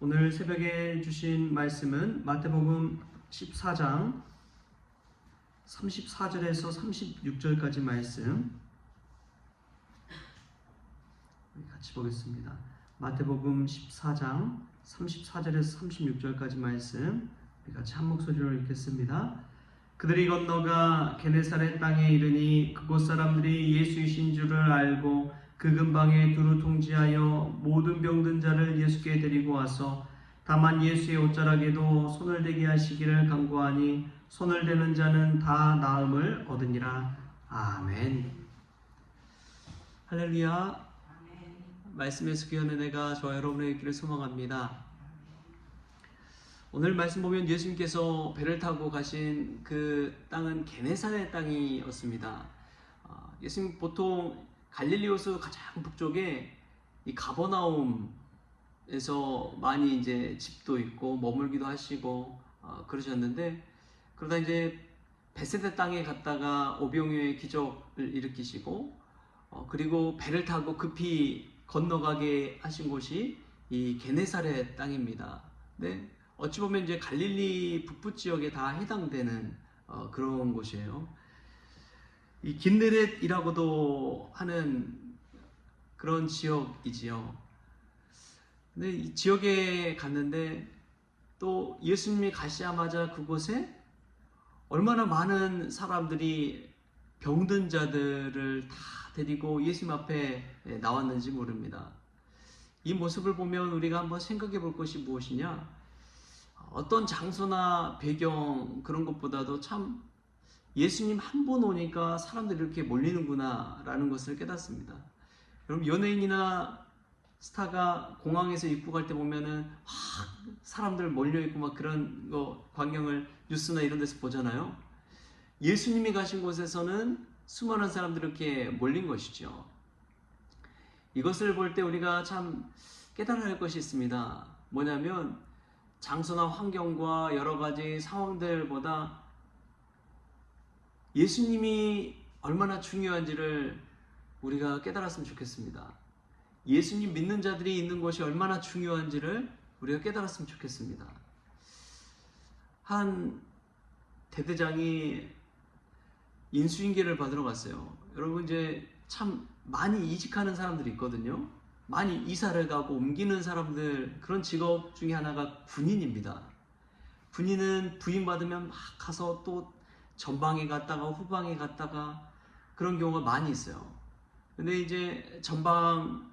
오늘 새벽에 주신 말씀은 마태복음 14장 34절에서 36절까지 말씀 같이 보겠습니다. 마태복음 14장 34절에서 36절까지 말씀 같이 한 목소리로 읽겠습니다. 그들이 건너가 게네사렛 땅에 이르니 그곳 사람들이 예수이신 줄을 알고 그 근방에 두루 통지하여 모든 병든 자를 예수께 데리고 와서 다만 예수의 옷자락에도 손을 대게 하시기를 간구하니 손을 대는 자는 다 나음을 얻으니라. 아멘. 할렐루야. 말씀에서 귀한 은혜가 저와 여러분의 있기를 소망합니다. 오늘 말씀 보면 예수님께서 배를 타고 가신 그 땅은 게네사렛 땅이었습니다. 예수님 보통 갈릴리 호수 가장 북쪽에 이 가버나움에서 많이 이제 집도 있고 머물기도 하시고 그러셨는데, 그러다 이제 베세다 땅에 갔다가 오병이어의 기적을 일으키시고 그리고 배를 타고 급히 건너가게 하신 곳이 이 게네사렛 땅입니다. 네, 어찌 보면 이제 갈릴리 북부 지역에 다 해당되는 그런 곳이에요. 이 긴네렛이라고도 하는 그런 지역이지요. 근데 이 지역에 갔는데 또 예수님이 가시자마자 그곳에 얼마나 많은 사람들이 병든 자들을 다 데리고 예수님 앞에 나왔는지 모릅니다. 이 모습을 보면 우리가 한번 생각해 볼 것이 무엇이냐? 어떤 장소나 배경 그런 것보다도 참 예수님 한 분 오니까 사람들이 이렇게 몰리는구나 라는 것을 깨닫습니다. 여러분, 연예인이나 스타가 공항에서 입국할 때 보면은 사람들 몰려있고 막 그런 거 광경을 뉴스나 이런 데서 보잖아요. 예수님이 가신 곳에서는 수많은 사람들이 이렇게 몰린 것이죠. 이것을 볼 때 우리가 참 깨달아야 할 것이 있습니다. 뭐냐면 장소나 환경과 여러 가지 상황들보다 예수님이 얼마나 중요한지를 우리가 깨달았으면 좋겠습니다. 예수님 믿는 자들이 있는 곳이 얼마나 중요한지를 우리가 깨달았으면 좋겠습니다. 한 대대장이 인수인계를 받으러 갔어요. 여러분, 이제 참 많이 이직하는 사람들이 있거든요. 많이 이사를 가고 옮기는 사람들, 그런 직업 중에 하나가 군인입니다. 군인은 부임받으면 막 가서 또 전방에 갔다가 후방에 갔다가 그런 경우가 많이 있어요. 근데 이제 전방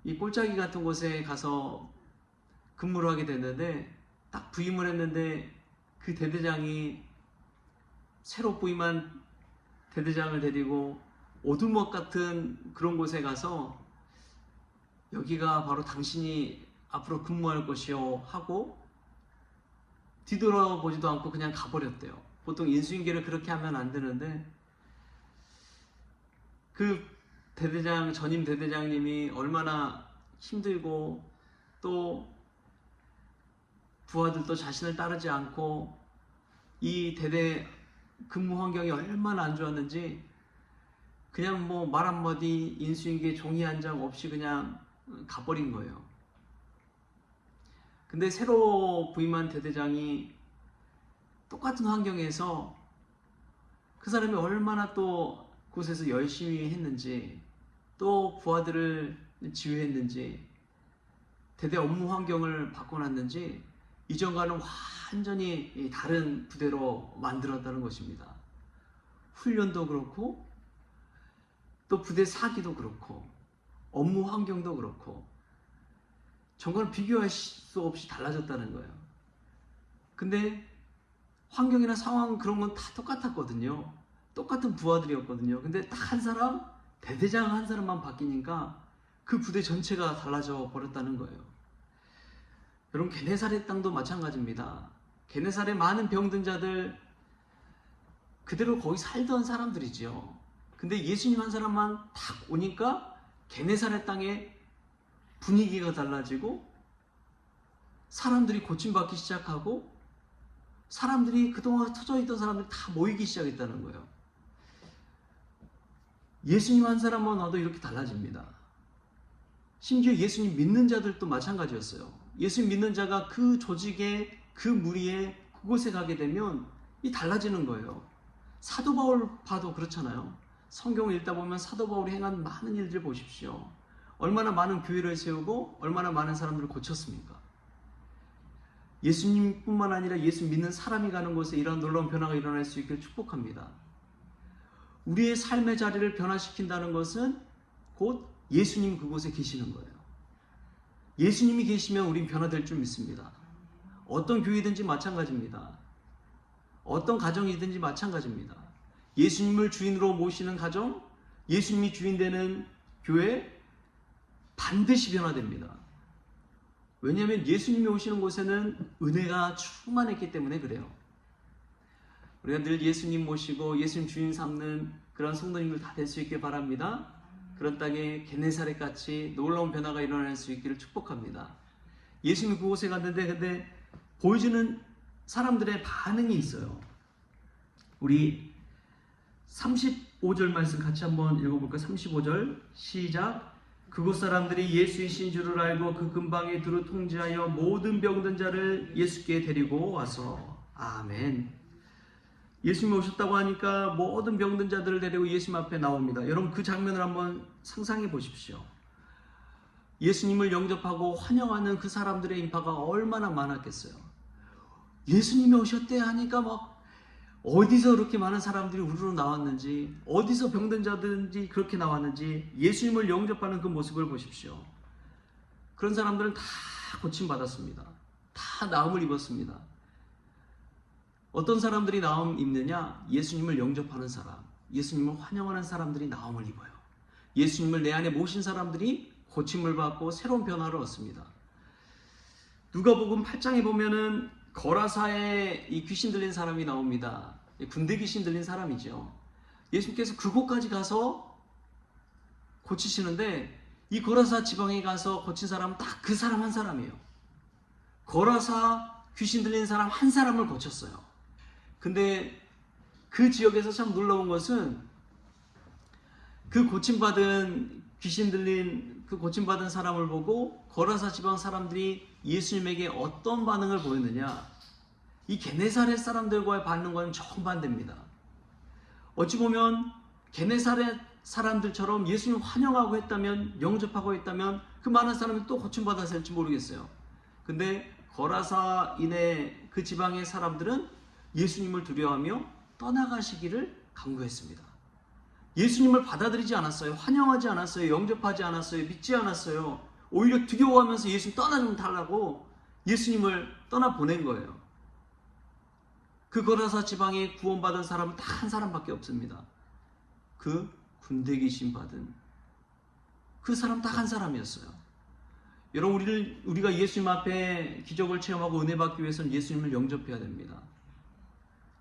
이 꼴짜기 같은 곳에 가서 근무를 하게 됐는데, 딱 부임을 했는데 그 대대장이 새로 부임한 대대장을 데리고 오두막 같은 그런 곳에 가서 여기가 바로 당신이 앞으로 근무할 곳이요 하고 뒤돌아보지도 않고 그냥 가버렸대요. 보통 인수인계를 그렇게 하면 안 되는데, 그 대대장, 전임 대대장님이 얼마나 힘들고 또 부하들도 자신을 따르지 않고 이 대대 근무 환경이 얼마나 안 좋았는지 그냥 뭐 말 한마디 인수인계 종이 한 장 없이 그냥 가버린 거예요. 근데 새로 부임한 대대장이 똑같은 환경에서 그 사람이 얼마나 또 그곳에서 열심히 했는지, 또 부하들을 지휘했는지, 대대 업무 환경을 바꿔놨는지 이전과는 완전히 다른 부대로 만들었다는 것입니다. 훈련도 그렇고 또 부대 사기도 그렇고 업무 환경도 그렇고 정말 비교할 수 없이 달라졌다는 거예요. 근데 환경이나 상황 그런 건 다 똑같았거든요. 똑같은 부하들이었거든요. 근데 딱 한 사람, 대대장 한 사람만 바뀌니까 그 부대 전체가 달라져 버렸다는 거예요. 여러분, 게네사렛 땅도 마찬가지입니다. 게네사렛 많은 병든 자들 그대로 거기 살던 사람들이죠. 근데 예수님 한 사람만 탁 오니까 게네사렛 땅에 분위기가 달라지고 사람들이 고침받기 시작하고 사람들이 그동안 흩어져 있던 사람들이 다 모이기 시작했다는 거예요. 예수님 한 사람만 와도 이렇게 달라집니다. 심지어 예수님 믿는 자들도 마찬가지였어요. 예수님 믿는 자가 그 조직에, 그 무리에, 그곳에 가게 되면 이 달라지는 거예요. 사도 바울 봐도 그렇잖아요. 성경을 읽다 보면 사도 바울이 행한 많은 일들 보십시오. 얼마나 많은 교회를 세우고 얼마나 많은 사람들을 고쳤습니까? 예수님뿐만 아니라 예수 믿는 사람이 가는 곳에 이러한 놀라운 변화가 일어날 수 있기를 축복합니다. 우리의 삶의 자리를 변화시킨다는 것은 곧 예수님 그곳에 계시는 거예요. 예수님이 계시면 우린 변화될 줄 믿습니다. 어떤 교회든지 마찬가지입니다. 어떤 가정이든지 마찬가지입니다. 예수님을 주인으로 모시는 가정, 예수님이 주인 되는 교회 반드시 변화됩니다. 왜냐하면 예수님이 오시는 곳에는 은혜가 충만했기 때문에 그래요. 우리가 늘 예수님 모시고 예수님 주인 삼는 그런 성도님들 다 될 수 있길 바랍니다. 그런 땅에 게네사렛 같이 놀라운 변화가 일어날 수 있기를 축복합니다. 예수님이 그곳에 갔는데 근데 보여주는 사람들의 반응이 있어요. 우리 35절 말씀 같이 한번 읽어볼까요? 35절 시작. 그곳 사람들이 예수이신 줄을 알고 그 근방에 두루 통제하여 모든 병든 자를 예수께 데리고 와서 아멘. 예수님이 오셨다고 하니까 모든 병든 자들을 데리고 예수님 앞에 나옵니다. 여러분 그 장면을 한번 상상해 보십시오. 예수님을 영접하고 환영하는 그 사람들의 인파가 얼마나 많았겠어요. 예수님이 오셨대 하니까 막 어디서 그렇게 많은 사람들이 우르르 나왔는지, 어디서 병든 자들인지 그렇게 나왔는지 예수님을 영접하는 그 모습을 보십시오. 그런 사람들은 다 고침받았습니다. 다 나음을 입었습니다. 어떤 사람들이 나음 입느냐? 예수님을 영접하는 사람, 예수님을 환영하는 사람들이 나음을 입어요. 예수님을 내 안에 모신 사람들이 고침을 받고 새로운 변화를 얻습니다. 누가복음 8장에 보면은 거라사에 이 귀신 들린 사람이 나옵니다. 군대 귀신 들린 사람이죠. 예수님께서 그곳까지 가서 고치시는데 이 거라사 지방에 가서 고친 사람은 딱 그 사람 한 사람이에요. 거라사 귀신 들린 사람 한 사람을 고쳤어요. 근데 그 지역에서 참 놀라운 것은 그 고침받은 귀신 들린 그 고침받은 사람을 보고 거라사 지방 사람들이 예수님에게 어떤 반응을 보였느냐? 이 게네사렛 사람들과의 반응과는 정반대입니다. 어찌 보면 게네사렛 사람들처럼 예수님을 환영하고 했다면, 영접하고 했다면 그 많은 사람이 또 고침받았을지 할지 모르겠어요. 근데 거라사인의 그 지방의 사람들은 예수님을 두려워하며 떠나가시기를 강구했습니다. 예수님을 받아들이지 않았어요. 환영하지 않았어요. 영접하지 않았어요. 믿지 않았어요. 오히려 두려워하면서 예수님 떠나좀 달라고 예수님을 떠나보낸 거예요. 그 거라사 지방에 구원받은 사람은 딱 한 사람밖에 없습니다. 그 군대 귀신 받은 그 사람 딱 한 사람이었어요. 여러분 우리가 예수님 앞에 기적을 체험하고 은혜 받기 위해서는 예수님을 영접해야 됩니다.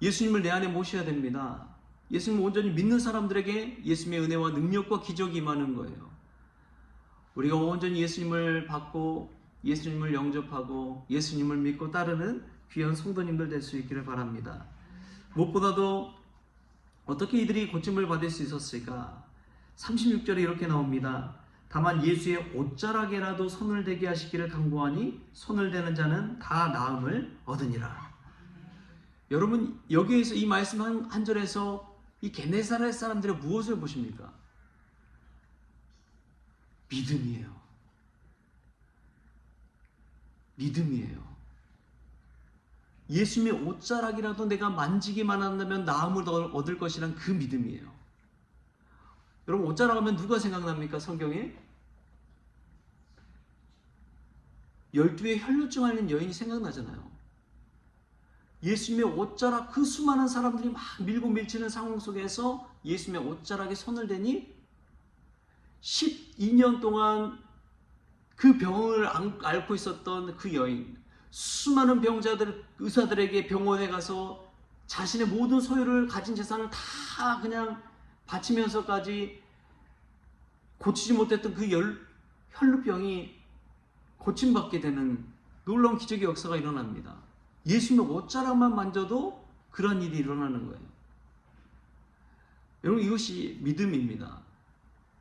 예수님을 내 안에 모셔야 됩니다. 예수님을 온전히 믿는 사람들에게 예수님의 은혜와 능력과 기적이 임하는 거예요. 우리가 온전히 예수님을 받고 예수님을 영접하고 예수님을 믿고 따르는 귀한 성도님들 될 수 있기를 바랍니다. 무엇보다도 어떻게 이들이 고침을 받을 수 있었을까? 36절에 이렇게 나옵니다. 다만 예수의 옷자락에라도 손을 대게 하시기를 간구하니 손을 대는 자는 다 나음을 얻으니라. 여러분 여기에서 이 말씀 한 절에서 이 게네사렛 사람들의 무엇을 보십니까? 믿음이에요. 믿음이에요. 예수님의 옷자락이라도 내가 만지기만 한다면 나음을 얻을 것이란 그 믿음이에요. 여러분 옷자락 하면 누가 생각납니까? 성경에 12의 혈루증 앓는 여인이 생각나잖아요. 예수님의 옷자락, 그 수많은 사람들이 막 밀고 밀치는 상황 속에서 예수님의 옷자락에 손을 대니 12년 동안 그 병을 앓고 있었던 그 여인, 수많은 병자들, 의사들에게 병원에 가서 자신의 모든 소유를 가진 재산을 다 그냥 바치면서까지 고치지 못했던 그 혈루병이 고침받게 되는 놀라운 기적의 역사가 일어납니다. 예수님의 옷자락만 만져도 그런 일이 일어나는 거예요. 여러분 이것이 믿음입니다.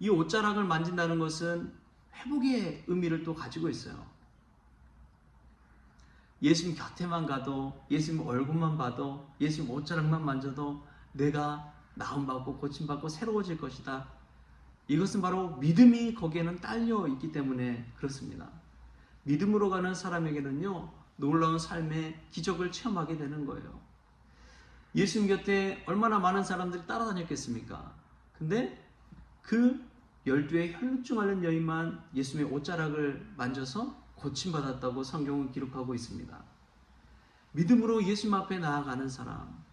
이 옷자락을 만진다는 것은 회복의 의미를 또 가지고 있어요. 예수님 곁에만 가도, 예수님 얼굴만 봐도, 예수님 옷자락만 만져도 내가 나음받고 고침받고 새로워질 것이다. 이것은 바로 믿음이 거기에는 딸려 있기 때문에 그렇습니다. 믿음으로 가는 사람에게는요, 놀라운 삶의 기적을 체험하게 되는 거예요. 예수님 곁에 얼마나 많은 사람들이 따라다녔겠습니까? 근데 그 12의 혈루증 앓는 여인만 예수님의 옷자락을 만져서 고침받았다고 성경은 기록하고 있습니다. 믿음으로 예수님 앞에 나아가는 사람,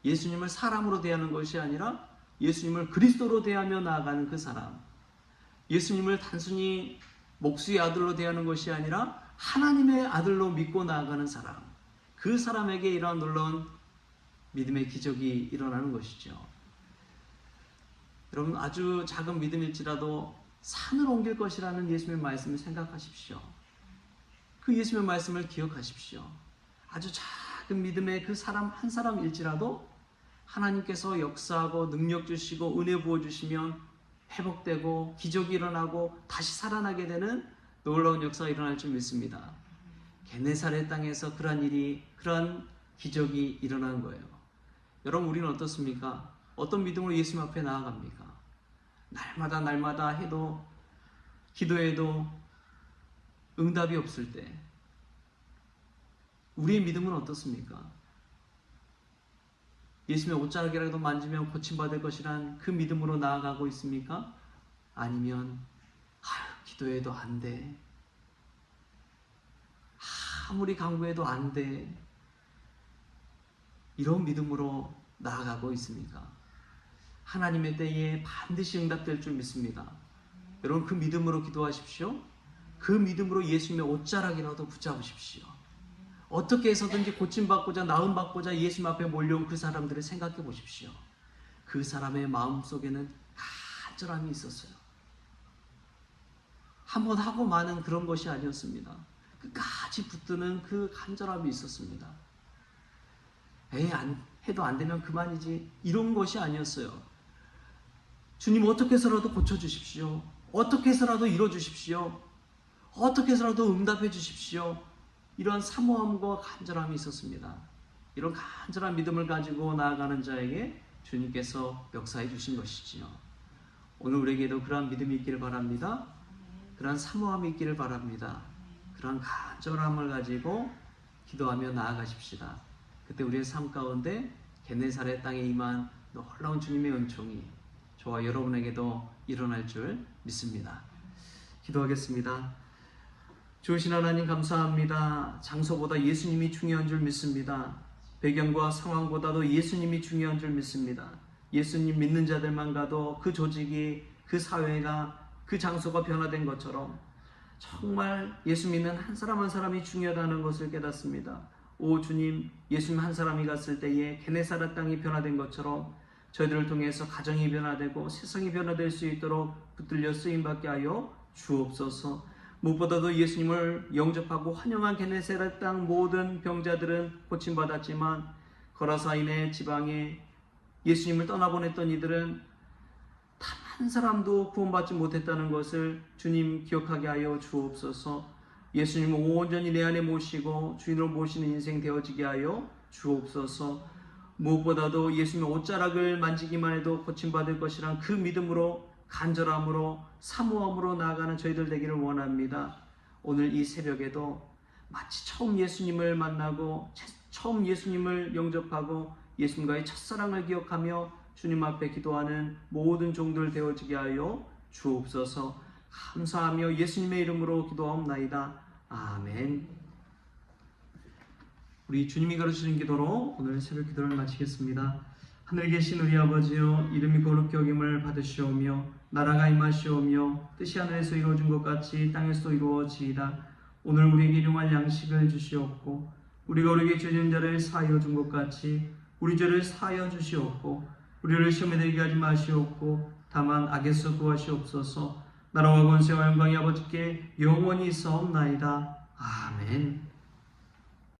예수님을 사람으로 대하는 것이 아니라 예수님을 그리스도로 대하며 나아가는 그 사람, 예수님을 단순히 목수의 아들로 대하는 것이 아니라 하나님의 아들로 믿고 나아가는 사람, 그 사람에게 이러한 놀라운 믿음의 기적이 일어나는 것이죠. 여러분, 아주 작은 믿음일지라도 산을 옮길 것이라는 예수님의 말씀을 생각하십시오. 그 예수님의 말씀을 기억하십시오. 아주 작은 믿음의 그 사람 한 사람일지라도 하나님께서 역사하고 능력 주시고 은혜 부어주시면 회복되고 기적이 일어나고 다시 살아나게 되는 놀라운 역사가 일어날 줄 믿습니다. 게네사렛 땅에서 그러한 기적이 일어난 거예요. 여러분, 우리는 어떻습니까? 어떤 믿음으로 예수님 앞에 나아갑니까? 날마다 해도, 기도해도 응답이 없을 때 우리의 믿음은 어떻습니까? 예수님의 옷자락이라도 만지면 고침받을 것이란 그 믿음으로 나아가고 있습니까? 아니면 기도해도 안 돼, 아무리 강구해도 안 돼, 이런 믿음으로 나아가고 있습니까? 하나님의 때에 반드시 응답될 줄 믿습니다. 여러분, 그 믿음으로 기도하십시오. 그 믿음으로 예수님의 옷자락이라도 붙잡으십시오. 어떻게 해서든지 고침받고자 나음받고자 예수님 앞에 몰려온 그 사람들을 생각해 보십시오. 그 사람의 마음속에는 간절함이 있었어요. 한번 하고 마는 그런 것이 아니었습니다. 끝까지 붙드는 그 간절함이 있었습니다. 해도 안 되면 그만이지, 이런 것이 아니었어요. 주님, 어떻게 해서라도 고쳐주십시오. 어떻게 해서라도 이뤄주십시오. 어떻게 해서라도 응답해 주십시오. 이런 사모함과 간절함이 있었습니다. 이런 간절한 믿음을 가지고 나아가는 자에게 주님께서 역사해 주신 것이지요. 오늘 우리에게도 그러한 믿음이 있기를 바랍니다. 그러한 사모함이 있기를 바랍니다. 그러한 간절함을 가지고 기도하며 나아가십시다. 그때 우리의 삶 가운데 게네사렛 땅에 임한 놀라운 주님의 은총이 저와 여러분에게도 일어날 줄 믿습니다. 기도하겠습니다. 주신 하나님, 감사합니다. 장소보다 예수님이 중요한 줄 믿습니다. 배경과 상황보다도 예수님이 중요한 줄 믿습니다. 예수님 믿는 자들만 가도 그 조직이, 그 사회가, 그 장소가 변화된 것처럼 정말 예수 믿는 한 사람 한 사람이 중요하다는 것을 깨닫습니다. 오 주님, 예수님 한 사람이 갔을 때에 게네사렛 땅이 변화된 것처럼 저희들을 통해서 가정이 변화되고 세상이 변화될 수 있도록 붙들려 쓰임받게 하여 주옵소서. 무엇보다도 예수님을 영접하고 환영한 게네사렛 땅 모든 병자들은 고침받았지만 거라사인의 지방에 예수님을 떠나보냈던 이들은 단 한 사람도 구원받지 못했다는 것을 주님 기억하게 하여 주옵소서. 예수님을 온전히 내 안에 모시고 주인으로 모시는 인생 되어지게 하여 주옵소서. 무엇보다도 예수님의 옷자락을 만지기만 해도 고침받을 것이란 그 믿음으로, 간절함으로, 사모함으로 나아가는 저희들 되기를 원합니다. 오늘 이 새벽에도 마치 처음 예수님을 만나고 처음 예수님을 영접하고 예수님과의 첫사랑을 기억하며 주님 앞에 기도하는 모든 종들 되어지게 하여 주옵소서. 감사하며 예수님의 이름으로 기도하옵나이다. 아멘. 우리 주님이 가르치신 기도로 오늘 새벽 기도를 마치겠습니다. 하늘에 계신 우리 아버지여, 이름이 거룩히 여김을 받으시오며 나라가 임하시오며 뜻이 하늘에서 이루어진 것 같이 땅에서도 이루어지이다. 오늘 우리에게 일용할 양식을 주시옵고 우리가 우리에게 죄진 자를 사하여 준 것 같이 우리 죄를 사하여 주시옵고 우리를 시험에 들게 하지 마시옵고 다만 악에서 구하시옵소서. 나라와 권세와 영광이 아버지께 영원히 있사옵나이다. 아멘.